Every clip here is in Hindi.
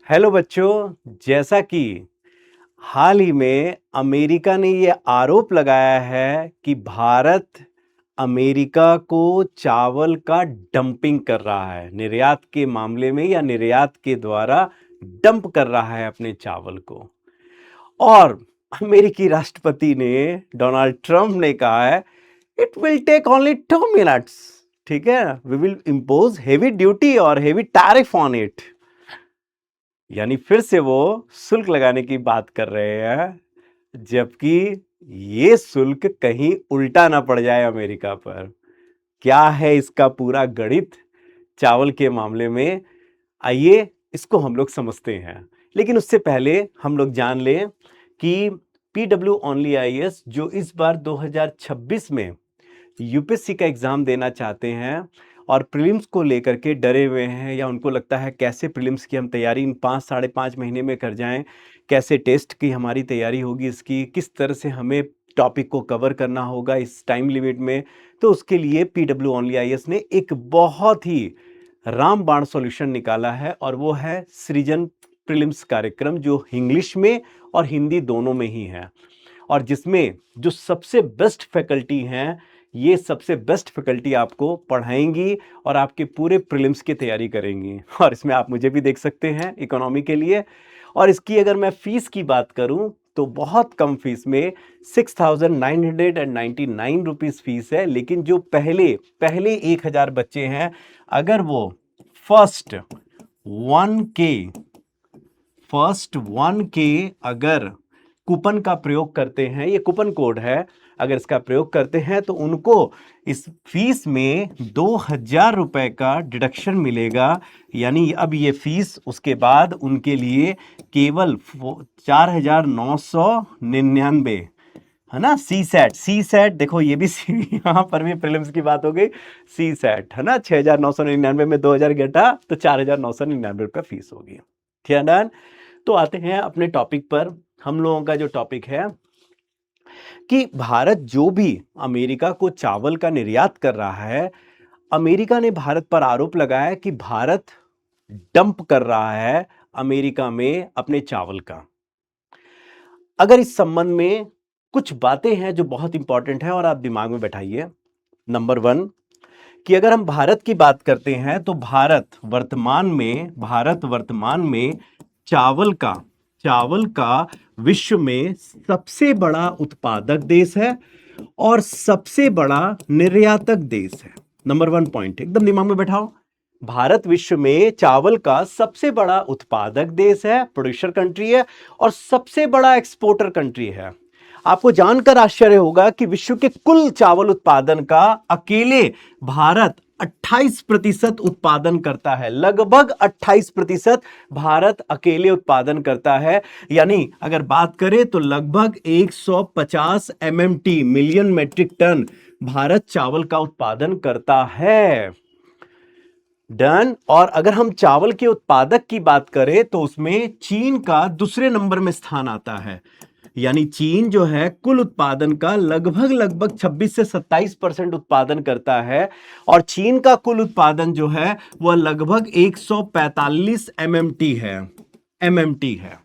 हेलो बच्चों, जैसा कि हाल ही में अमेरिका ने ये आरोप लगाया है कि भारत अमेरिका को चावल का डंपिंग कर रहा है, निर्यात के मामले में या निर्यात के द्वारा डंप कर रहा है अपने चावल को। और अमेरिकी राष्ट्रपति ने डोनाल्ड ट्रंप ने कहा है it will take only 2 minutes, ठीक है, we will impose heavy duty और हेवी टैरिफ ऑन इट। यानी फिर से वो शुल्क लगाने की बात कर रहे हैं, जबकि ये शुल्क कहीं उल्टा ना पड़ जाए अमेरिका पर। क्या है इसका पूरा गणित चावल के मामले में, आइए इसको हम लोग समझते हैं। लेकिन उससे पहले हम लोग जान लें कि पीडब्ल्यू ओनली आईएएस जो इस बार 2026 में यूपीएससी का एग्जाम देना चाहते हैं और प्रीलिम्स को लेकर के डरे हुए हैं, या उनको लगता है कैसे प्रीलिम्स की हम तैयारी इन 5-5.5 महीने में कर जाएं, कैसे टेस्ट की हमारी तैयारी होगी, इसकी किस तरह से हमें टॉपिक को कवर करना होगा इस टाइम लिमिट में। तो उसके लिए पीडब्ल्यू ओनली आईएएस ने एक बहुत ही रामबाण सॉल्यूशन निकाला है, और वो है सृजन प्रीलिम्स कार्यक्रम, जो इंग्लिश में और हिंदी दोनों में ही है, और जिसमें जो सबसे बेस्ट फैकल्टी हैं, ये सबसे बेस्ट फैकल्टी आपको पढ़ाएंगी और आपके पूरे प्रीलिम्स की तैयारी करेंगी। और इसमें आप मुझे भी देख सकते हैं इकोनॉमी के लिए। और इसकी अगर मैं फीस की बात करूं तो बहुत कम फीस में 6,999 रुपीज़ फीस है। लेकिन जो पहले 1,000 बच्चे हैं, अगर वो फर्स्ट 1 के अगर कूपन का प्रयोग करते हैं, ये कूपन कोड है, अगर इसका प्रयोग करते हैं तो उनको इस फीस में 2,000 रुपए का डिडक्शन मिलेगा। यानी अब ये फीस उसके बाद उनके लिए केवल 4,999 है ना। सी सेट देखो, ये भी यहाँ पर भी प्रीलिम्स की बात हो गई। सी सेट है ना, 6,999 में 2,000 घटा तो 4,999 रुपये फीस होगी। ठीक है डन। तो आते हैं अपने टॉपिक पर। हम लोगों का जो टॉपिक है कि भारत जो भी अमेरिका को चावल का निर्यात कर रहा है, अमेरिका ने भारत पर आरोप लगाया कि भारत डंप कर रहा है अमेरिका में अपने चावल का। अगर इस संबंध में कुछ बातें हैं जो बहुत इंपॉर्टेंट है और आप दिमाग में बैठाइए। नंबर 1 कि अगर हम भारत की बात करते हैं तो भारत वर्तमान में चावल का विश्व में सबसे बड़ा उत्पादक देश है और सबसे बड़ा निर्यातक देश है। नंबर 1 पॉइंट एकदम दिमाग में बैठाओ। भारत विश्व में चावल का सबसे बड़ा उत्पादक देश है, प्रोड्यूसर कंट्री है, और सबसे बड़ा एक्सपोर्टर कंट्री है। आपको जानकर आश्चर्य होगा कि विश्व के कुल चावल उत्पादन का अकेले भारत 28% उत्पादन करता है। लगभग 28% भारत अकेले उत्पादन करता है। यानी अगर बात करें तो लगभग 150 MMT, million metric tonne, Bharat चावल का उत्पादन करता है। डन। और अगर हम चावल के उत्पादक की बात करें तो उसमें चीन का दूसरे नंबर में स्थान आता है। यानी चीन जो है कुल उत्पादन का लगभग 26 से 27% उत्पादन करता है, और चीन का कुल उत्पादन जो है वह लगभग 145 एमएमटी है।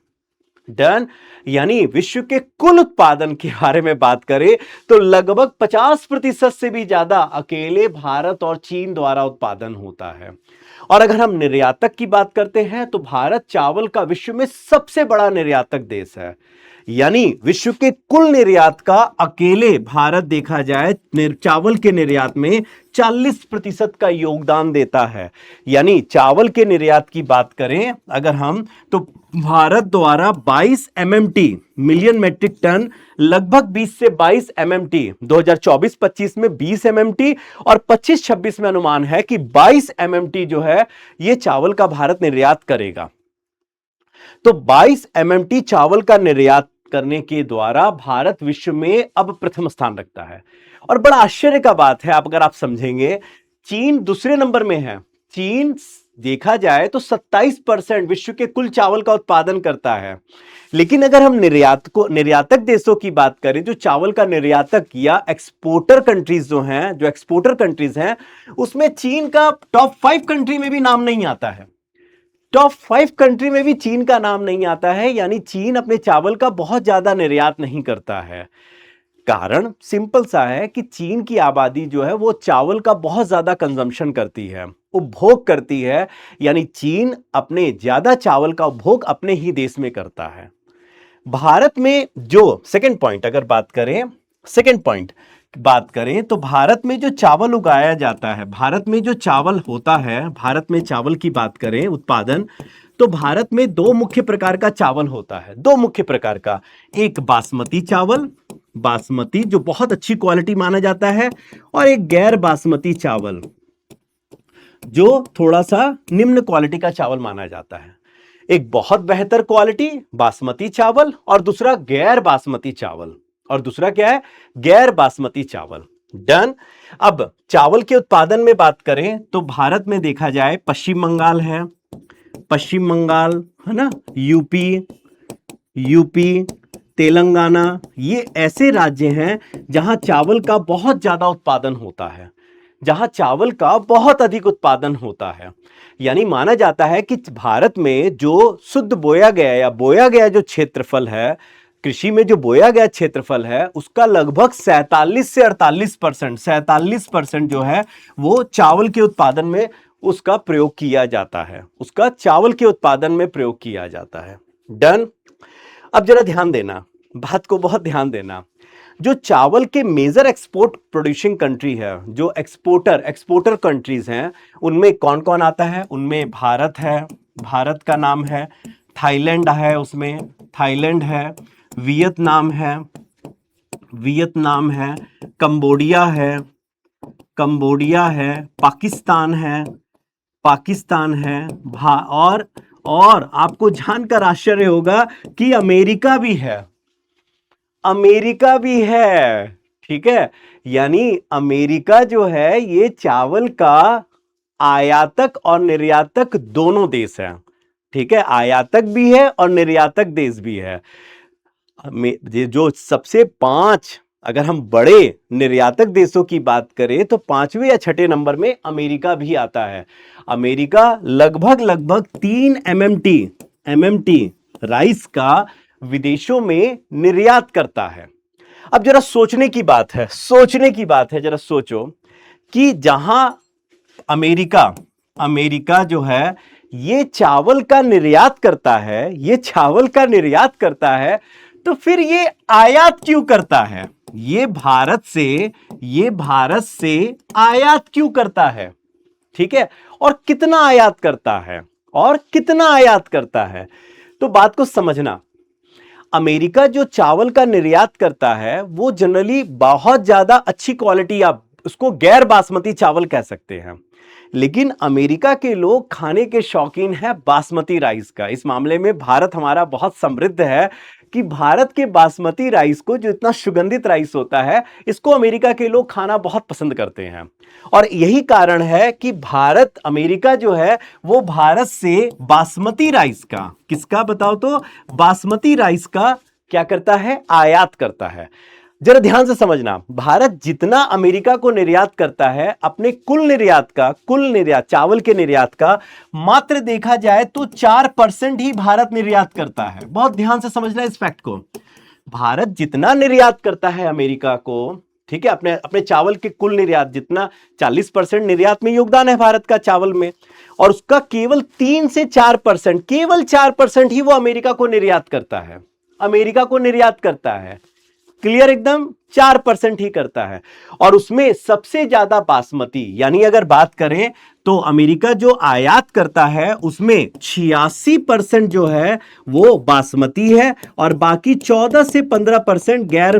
डन। यानी विश्व के कुल उत्पादन के बारे में बात करें तो लगभग 50% से भी ज्यादा अकेले भारत और चीन द्वारा उत्पादन होता है। और अगर हम निर्यातक की बात करते हैं तो भारत चावल का विश्व में सबसे बड़ा निर्यातक देश है। यानी विश्व के कुल निर्यात का अकेले भारत देखा जाए चावल के निर्यात में 40% का योगदान देता है। यानी चावल के निर्यात की बात करें अगर हम, तो भारत द्वारा 22 MMT, मिलियन मेट्रिक टन, लगभग 20 से 22 MMT 2024-25 में 20 MMT, और 25-26 में अनुमान है कि 22 MMT जो है यह चावल का भारत निर्यात करेगा। तो 22 MMT चावल का निर्यात करने के द्वारा भारत विश्व में अब प्रथम स्थान रखता है। और बड़ा आश्चर्य का बात है, अगर आप समझेंगे, चीन दूसरे नंबर में है। चीन देखा जाए तो 27% विश्व के कुल चावल का उत्पादन करता है। लेकिन अगर हम निर्यातक देशों की बात करें, जो चावल का निर्यातक या एक्सपोर्टर कंट्रीज हैं, उसमें चीन का टॉप 5 कंट्री में भी नाम नहीं आता है। टॉप 5 कंट्री में भी चीन का नाम नहीं आता है, यानी चीन अपने चावल का बहुत ज्यादा निर्यात नहीं करता है। कारण सिंपल सा है कि चीन की आबादी जो है वो चावल का बहुत ज्यादा कंजम्पशन करती है, उपभोग करती है, यानी चीन अपने ज्यादा चावल का उपभोग अपने ही देश में करता है। भारत में जो सेकंड पॉइंट अगर बात करें, सेकंड पॉइंट बात करें तो भारत में जो चावल उगाया जाता है, भारत में जो चावल होता है, भारत में चावल की बात करें उत्पादन, तो भारत में दो मुख्य प्रकार का चावल होता है, दो मुख्य प्रकार का। एक बासमती चावल, बासमती जो बहुत अच्छी क्वालिटी माना जाता है, और एक गैर बासमती चावल जो थोड़ा सा निम्न क्वालिटी का चावल माना जाता है। एक बहुत बेहतर क्वालिटी बासमती चावल और दूसरा गैर बासमती चावल, और दूसरा क्या है, गैर बासमती चावल। डन। अब चावल के उत्पादन में बात करें तो भारत में देखा जाए पश्चिम बंगाल है, पश्चिम बंगाल है ना, यूपी, तेलंगाना, ये ऐसे राज्य हैं जहां चावल का बहुत ज्यादा उत्पादन होता है, जहां चावल का बहुत अधिक उत्पादन होता है। यानी माना जाता है कि भारत में जो शुद्ध बोया गया या बोया गया जो क्षेत्रफल है, कृषि में जो बोया गया क्षेत्रफल है, उसका लगभग 47 से 48%, 47% जो है वो चावल के उत्पादन में उसका प्रयोग किया जाता है, उसका चावल के उत्पादन में प्रयोग किया जाता है। डन। अब जरा ध्यान देना, बात को बहुत ध्यान देना। जो चावल के मेजर एक्सपोर्ट प्रोड्यूसिंग कंट्री है, जो एक्सपोर्टर कंट्रीज हैं, उनमें कौन कौन आता है? उनमें भारत है, भारत का नाम है, थाईलैंड है, उसमें थाईलैंड है, वियतनाम है, वियतनाम है, कंबोडिया है, कंबोडिया है, पाकिस्तान है, पाकिस्तान है, और आपको जानकर आश्चर्य होगा कि अमेरिका भी है, अमेरिका भी है। ठीक है, यानी अमेरिका जो है ये चावल का आयातक और निर्यातक दोनों देश है। ठीक है, आयातक भी है और निर्यातक देश भी है। ये जो सबसे 5, अगर हम बड़े निर्यातक देशों की बात करें तो 5वें या 6ठे नंबर में अमेरिका भी आता है। अमेरिका लगभग 3 MMT राइस का विदेशों में निर्यात करता है। अब जरा सोचने की बात है, जरा सोचो कि जहां अमेरिका जो है ये चावल का निर्यात करता है, ये चावल का निर्यात करता है, तो फिर ये आयात क्यों करता है? ये भारत से आयात क्यों करता है? ठीक है, और कितना आयात करता है, तो बात को समझना। अमेरिका जो चावल का निर्यात करता है वो जनरली बहुत ज्यादा अच्छी क्वालिटी, आप उसको गैर बासमती चावल कह सकते हैं, लेकिन अमेरिका के लोग खाने के शौकीन हैं बासमती राइस का। इस मामले में भारत हमारा बहुत समृद्ध है कि भारत के बासमती राइस को, जो इतना सुगंधित राइस होता है, इसको अमेरिका के लोग खाना बहुत पसंद करते हैं। और यही कारण है कि अमेरिका जो है वो भारत से बासमती राइस का, किसका बताओ तो, बासमती राइस का क्या करता है? आयात करता है। जरा ध्यान से समझना, भारत जितना अमेरिका को निर्यात करता है, अपने कुल निर्यात चावल के निर्यात का मात्र देखा जाए तो 4% ही भारत निर्यात करता है। बहुत ध्यान से समझना इस फैक्ट को। भारत जितना निर्यात करता है अमेरिका को, ठीक है, अपने चावल के कुल निर्यात जितना, 40% निर्यात में योगदान है भारत का चावल में, और उसका केवल 3 से 4%, केवल 4% ही वो अमेरिका को निर्यात करता है। क्लियर एकदम, 4% ही करता है। और उसमें सबसे ज्यादा बासमती, यानी अगर बात करें तो अमेरिका जो आयात करता है उसमें 86% जो है वो बासमती है, और बाकी 14 से 15% गैर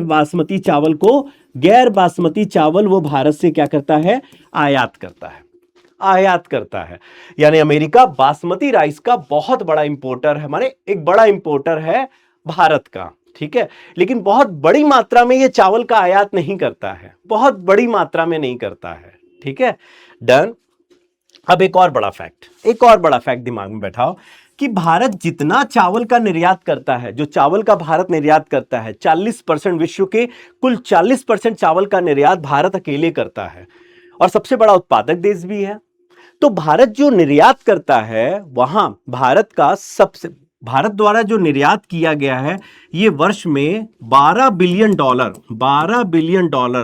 बासमती चावल वो भारत से क्या करता है? आयात करता है। यानी अमेरिका बासमती राइस का बहुत बड़ा इंपोर्टर है, माने एक बड़ा इंपोर्टर है भारत का। ठीक है, लेकिन बहुत बड़ी मात्रा में ये चावल का आयात नहीं करता है, बहुत बड़ी मात्रा में नहीं करता है। ठीक है, डन। अब एक और बड़ा फैक्ट दिमाग में बैठाओ कि भारत जितना चावल का निर्यात करता है, जो चावल का भारत निर्यात करता है, 40%, विश्व के कुल 40% चावल का निर्यात भारत अकेले करता है, और सबसे बड़ा उत्पादक देश भी है। तो भारत जो निर्यात करता है वहां भारत द्वारा जो निर्यात किया गया है ये वर्ष में $12 बिलियन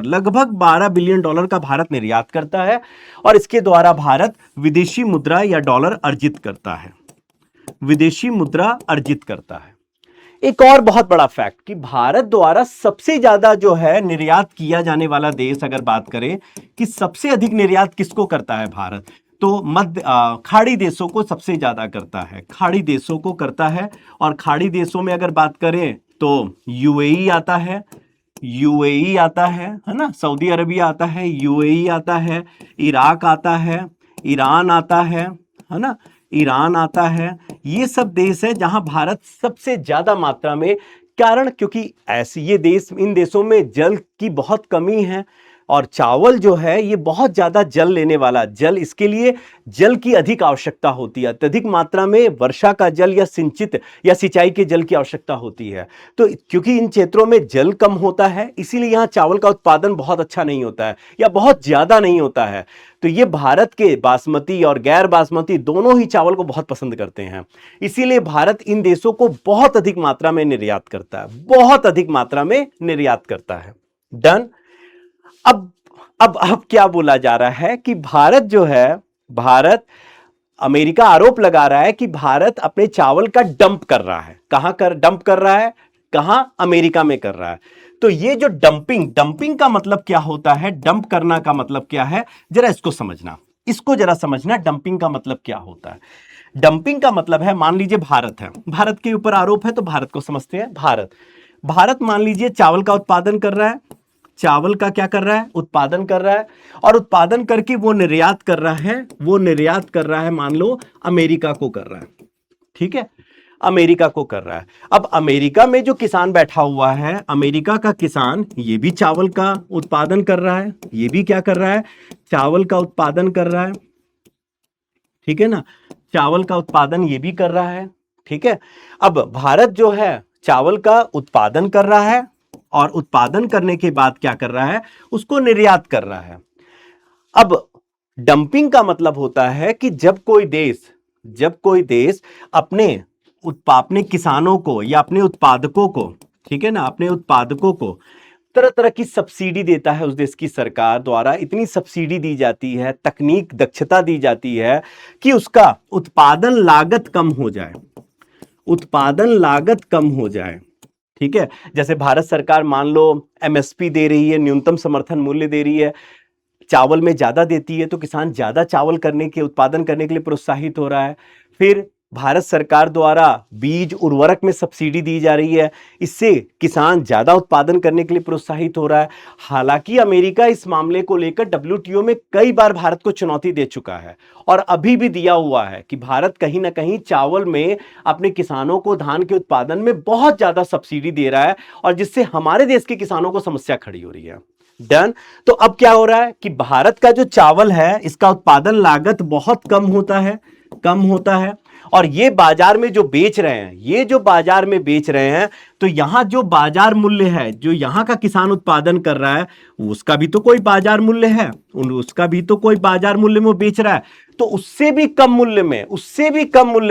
लगभग $12 बिलियन का भारत निर्यात करता है और इसके द्वारा भारत विदेशी मुद्रा या डॉलर अर्जित करता है, विदेशी मुद्रा अर्जित करता है। एक और बहुत बड़ा फैक्ट कि भारत द्वारा सबसे ज्यादा जो है निर्यात किया जाने वाला देश, अगर बात करें कि सबसे अधिक निर्यात किसको करता है भारत, तो खाड़ी देशों को सबसे ज्यादा करता है, खाड़ी देशों को करता है। और खाड़ी देशों में अगर बात करें तो यूएई आता है, यूएई आता है ना, सऊदी अरबिया आता है, यूएई आता है, इराक आता है, ईरान आता है ना, ईरान आता है। ये सब देश है जहां भारत सबसे ज्यादा मात्रा में, कारण क्योंकि ऐसे ये देश, इन देशों में जल की बहुत कमी है और चावल जो है ये बहुत ज्यादा जल लेने वाला, जल, इसके लिए जल की अधिक आवश्यकता होती है, अत्यधिक मात्रा में वर्षा का जल या सिंचित या सिंचाई के जल की आवश्यकता होती है। तो क्योंकि इन क्षेत्रों में जल कम होता है इसीलिए यहाँ चावल का उत्पादन बहुत अच्छा नहीं होता है या बहुत ज्यादा नहीं होता है। तो ये भारत के बासमती और गैर बासमती दोनों ही चावल को बहुत पसंद करते हैं, इसीलिए भारत इन देशों को बहुत अधिक मात्रा में निर्यात करता है, बहुत अधिक मात्रा में निर्यात करता है। डन। अब क्या बोला जा रहा है कि भारत जो है, अमेरिका आरोप लगा रहा है कि भारत अपने चावल का डंप कर रहा है। कहां डंप कर रहा है, कहां, अमेरिका में कर रहा है। तो ये जो डंपिंग का मतलब क्या होता है, डंप करना का मतलब क्या है, जरा इसको समझना, डंपिंग का मतलब क्या होता है। डंपिंग का मतलब है, मान लीजिए भारत है, भारत के ऊपर आरोप है तो भारत को समझते हैं। भारत मान लीजिए चावल का उत्पादन कर रहा है, चावल का क्या कर रहा है, उत्पादन कर रहा है और उत्पादन करके वो निर्यात कर रहा है, मान लो अमेरिका को कर रहा है, ठीक है, अमेरिका को कर रहा है। अब अमेरिका में जो किसान बैठा हुआ है, अमेरिका का किसान ये भी चावल का उत्पादन कर रहा है, ये भी क्या कर रहा है, चावल का उत्पादन कर रहा है, ठीक है ना, चावल का उत्पादन ये भी कर रहा है, ठीक है। अब भारत जो है चावल का उत्पादन कर रहा है और उत्पादन करने के बाद क्या कर रहा है, उसको निर्यात कर रहा है। अब डंपिंग का मतलब होता है कि जब कोई देश अपने किसानों को या अपने उत्पादकों को, ठीक है ना, अपने उत्पादकों को तरह तरह की सब्सिडी देता है, उस देश की सरकार द्वारा इतनी सब्सिडी दी जाती है, तकनीक दक्षता दी जाती है कि उसका उत्पादन लागत कम हो जाए, ठीक है। जैसे भारत सरकार मान लो एमएसपी दे रही है, न्यूनतम समर्थन मूल्य दे रही है, चावल में ज्यादा देती है तो किसान ज्यादा चावल उत्पादन करने के लिए प्रोत्साहित हो रहा है। फिर भारत सरकार द्वारा बीज उर्वरक में सब्सिडी दी जा रही है, इससे किसान ज्यादा उत्पादन करने के लिए प्रोत्साहित हो रहा है। हालांकि अमेरिका इस मामले को लेकर डब्ल्यूटीओ में कई बार भारत को चुनौती दे चुका है और अभी भी दिया हुआ है कि भारत कहीं ना कहीं चावल में अपने किसानों को धान के उत्पादन में बहुत ज्यादा सब्सिडी दे रहा है और जिससे हमारे देश के किसानों को समस्या खड़ी हो रही है। डन। तो अब क्या हो रहा है कि भारत का जो चावल है इसका उत्पादन लागत बहुत कम होता है और ये बाजार में जो बेच रहे हैं, तो यहां जो बाजार मूल्य है, जो यहां का किसान उत्पादन कर रहा है उसका भी तो कोई बाजार मूल्य है, उसका भी तो कोई बाजार मूल्य में वो बेच रहा है, तो उससे भी कम मूल्य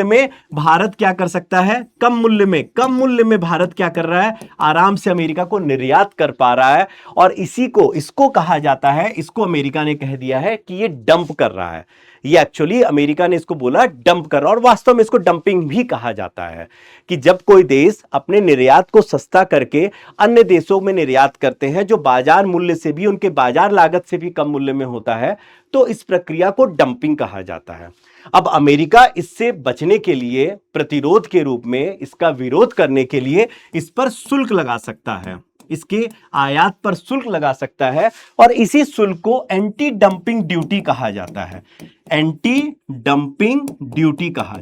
में भारत क्या कर सकता है, कम मूल्य में भारत क्या कर रहा है, आराम से अमेरिका को निर्यात कर पा रहा है। और इसको कहा जाता है, इसको अमेरिका ने कह दिया है कि ये डंप कर रहा है। ये एक्चुअली अमेरिका ने इसको बोला डंप कर रहा है और वास्तव में इसको डंपिंग भी कहा जाता है कि जब कोई देश अपने निर्यात को सस्ता करके अन्य देशों में निर्यात करते हैं जो बाजार मूल्य से भी, उनके बाजार लागत से भी कम मूल्य में होता है, तो इस प्रक्रिया को डंपिंग कहा जाता है। अब अमेरिका इससे बचने के लिए, प्रतिरोध के रूप में, इसका विरोध करने के लिए इस पर शुल्क लगा सकता है, इसके आयात पर शुल्क लगा सकता है और इसी शुल्क को एंटी डंपिंग ड्यूटी कहा जाता है, एंटी डंपिंग ड्यूटी कहा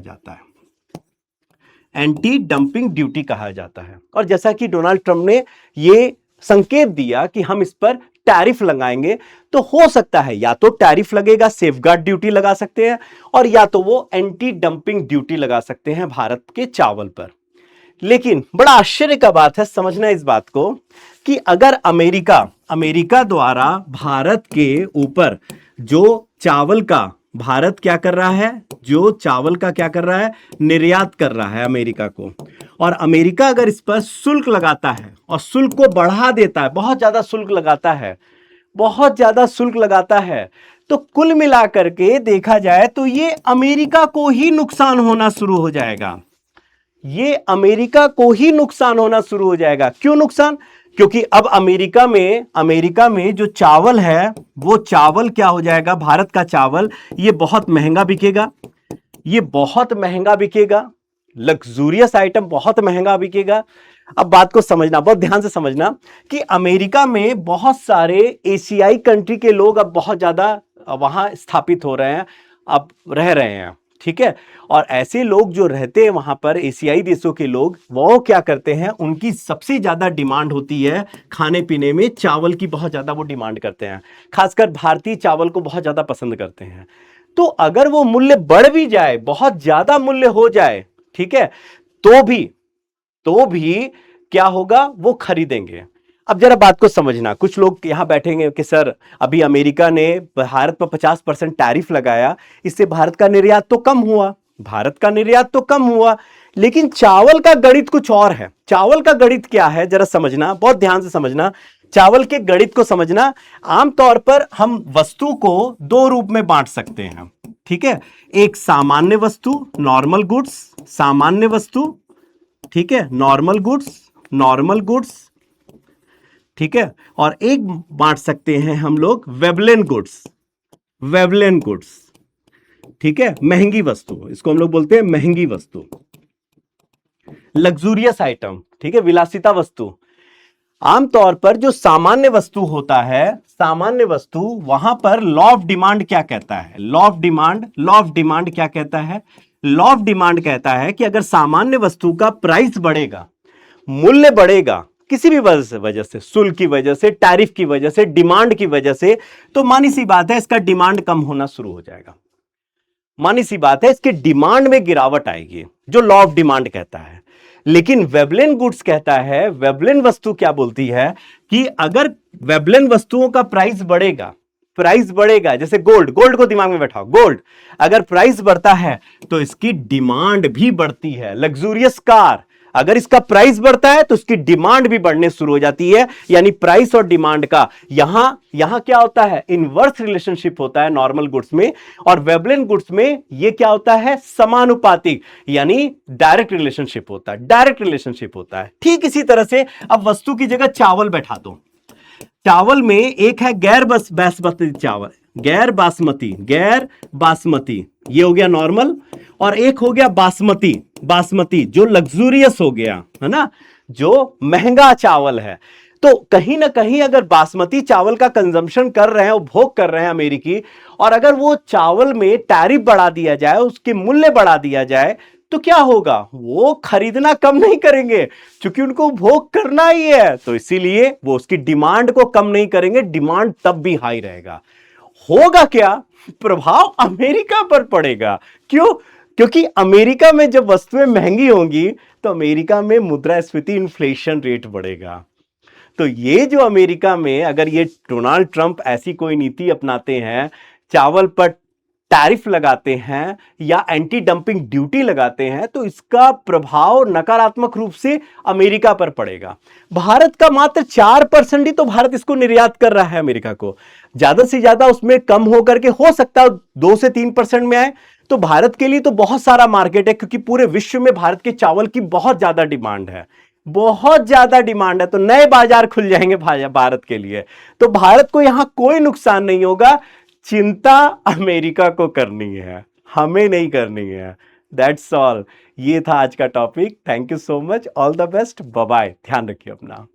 जाता है। और जैसा कि डोनाल्ड ट्रंप ने ये संकेत दिया कि हम इस पर टैरिफ लगाएंगे, तो हो सकता है या तो टैरिफ लगेगा, सेफगार्ड ड्यूटी लगा सकते हैं, और या तो वो एंटी डंपिंग ड्यूटी लगा सकते हैं भारत के चावल पर। लेकिन बड़ा आश्चर्य का बात है, समझना इस बात को, कि अगर अमेरिका द्वारा भारत के ऊपर जो चावल का भारत क्या कर रहा है, जो चावल का क्या कर रहा है, निर्यात कर रहा है अमेरिका को। और अमेरिका अगर इस पर शुल्क लगाता है और शुल्क को बढ़ा देता है, बहुत ज्यादा शुल्क लगाता है, बहुत ज्यादा शुल्क लगाता है, तो कुल मिलाकर के देखा जाए तो ये अमेरिका को ही नुकसान होना शुरू हो जाएगा। ये अमेरिका को ही नुकसान होना शुरू हो जाएगा। क्यों नुकसान? क्योंकि अब अमेरिका में जो चावल है वो चावल क्या हो जाएगा, भारत का चावल ये बहुत महंगा बिकेगा, ये बहुत महंगा बिकेगा, लग्जूरियस आइटम बहुत महंगा बिकेगा। अब बात को समझना, बहुत ध्यान से समझना कि अमेरिका में बहुत सारे एशियाई कंट्री के लोग अब बहुत ज्यादा वहां स्थापित हो रहे हैं, अब रह रहे हैं, ठीक है। और ऐसे लोग जो रहते हैं वहां पर, एशियाई देशों के लोग, वो क्या करते हैं, उनकी सबसे ज्यादा डिमांड होती है खाने पीने में, चावल की बहुत ज्यादा वो डिमांड करते हैं, खासकर भारतीय चावल को बहुत ज्यादा पसंद करते हैं। तो अगर वो मूल्य बढ़ भी जाए, बहुत ज्यादा मूल्य हो जाए, ठीक है, तो भी क्या होगा, वो खरीदेंगे। अब जरा बात को समझना, कुछ लोग यहां बैठेंगे कि सर अभी अमेरिका ने भारत पर 50% टैरिफ लगाया, इससे भारत का निर्यात तो कम हुआ, भारत का निर्यात तो कम हुआ, लेकिन चावल का गणित कुछ और है। चावल का गणित क्या है जरा समझना, बहुत ध्यान से समझना, चावल के गणित को समझना। आमतौर पर हम वस्तु को दो रूप में बांट सकते हैं, ठीक है, एक सामान्य वस्तु, नॉर्मल गुड्स, सामान्य वस्तु, ठीक है, नॉर्मल गुड्स, ठीक है, और एक बांट सकते हैं हम लोग वेवलेन गुड्स, ठीक है, महंगी वस्तु, इसको हम लोग बोलते हैं महंगी वस्तु, लग्जूरियस आइटम, ठीक है, विलासिता वस्तु। आमतौर पर जो सामान्य वस्तु होता है, सामान्य वस्तु, वहां पर लॉ ऑफ डिमांड क्या कहता है, लॉ ऑफ डिमांड क्या कहता है, लॉ ऑफ डिमांड कहता है कि अगर सामान्य वस्तु का प्राइस बढ़ेगा, मूल्य बढ़ेगा, किसी भी वजह से, शुल्क की वजह से, टैरिफ की वजह से, डिमांड की वजह से, तो मानी सी बात है इसका डिमांड कम होना शुरू हो जाएगा, मानी सी बात है इसके डिमांड में गिरावट आएगी, जो लॉ ऑफ डिमांड कहता है। लेकिन वेवलेन गुड्स कहता है, वेवलेन वस्तु क्या बोलती है कि अगर वेवलेन वस्तुओं का प्राइस बढ़ेगा, जैसे गोल्ड को दिमाग में बैठाओ, गोल्ड अगर प्राइस बढ़ता है तो इसकी डिमांड भी बढ़ती है। लग्जूरियस कार, अगर इसका प्राइस बढ़ता है तो इसकी डिमांड भी बढ़ने शुरू हो जाती है। यानी प्राइस और डिमांड का यहां क्या होता है, इनवर्स रिलेशनशिप होता है नॉर्मल गुड्स में, और वेवलेन गुड्स में यह क्या होता है, समानुपातिक, यानी डायरेक्ट रिलेशनशिप होता है। ठीक इसी तरह से अब वस्तु की जगह चावल बैठा दो। चावल में एक है गैर बासमती चावल, गैर बासमती, ये हो गया नॉर्मल, और एक हो गया बासमती जो लग्जूरियस हो गया, है ना, जो महंगा चावल है। तो कहीं ना कहीं अगर बासमती चावल का कंजम्पशन कर रहे हैं, उपभोग कर रहे हैं अमेरिकी, और अगर वो चावल में टैरिफ बढ़ा दिया जाए, उसके मूल्य बढ़ा दिया जाए, तो क्या होगा, वो खरीदना कम नहीं करेंगे, क्योंकि उनको उपभोग करना ही है, तो इसीलिए वो उसकी डिमांड को कम नहीं करेंगे, डिमांड तब भी हाई रहेगा। होगा क्या, प्रभाव अमेरिका पर पड़ेगा। क्यों? क्योंकि अमेरिका में जब वस्तुएं महंगी होंगी तो अमेरिका में मुद्रास्फीति, इन्फ्लेशन रेट बढ़ेगा। तो ये जो अमेरिका में अगर ये डोनाल्ड ट्रंप ऐसी कोई नीति अपनाते हैं, चावल पर टैरिफ लगाते हैं या एंटी डंपिंग ड्यूटी लगाते हैं, तो इसका प्रभाव नकारात्मक रूप से अमेरिका पर पड़ेगा। भारत का मात्र 4% ही तो भारत इसको निर्यात कर रहा है अमेरिका को, ज्यादा से ज्यादा उसमें कम होकर के हो सकता है 2 से 3% में आए। तो भारत के लिए तो बहुत सारा मार्केट है, क्योंकि पूरे विश्व में भारत के चावल की बहुत ज्यादा डिमांड है, तो नए बाजार खुल जाएंगे भारत के लिए। तो भारत को यहां कोई नुकसान नहीं होगा, चिंता अमेरिका को करनी है, हमें नहीं करनी है। That's all. ये था आज का topic. Thank you so much, all the best, bye bye, ध्यान रखिए अपना।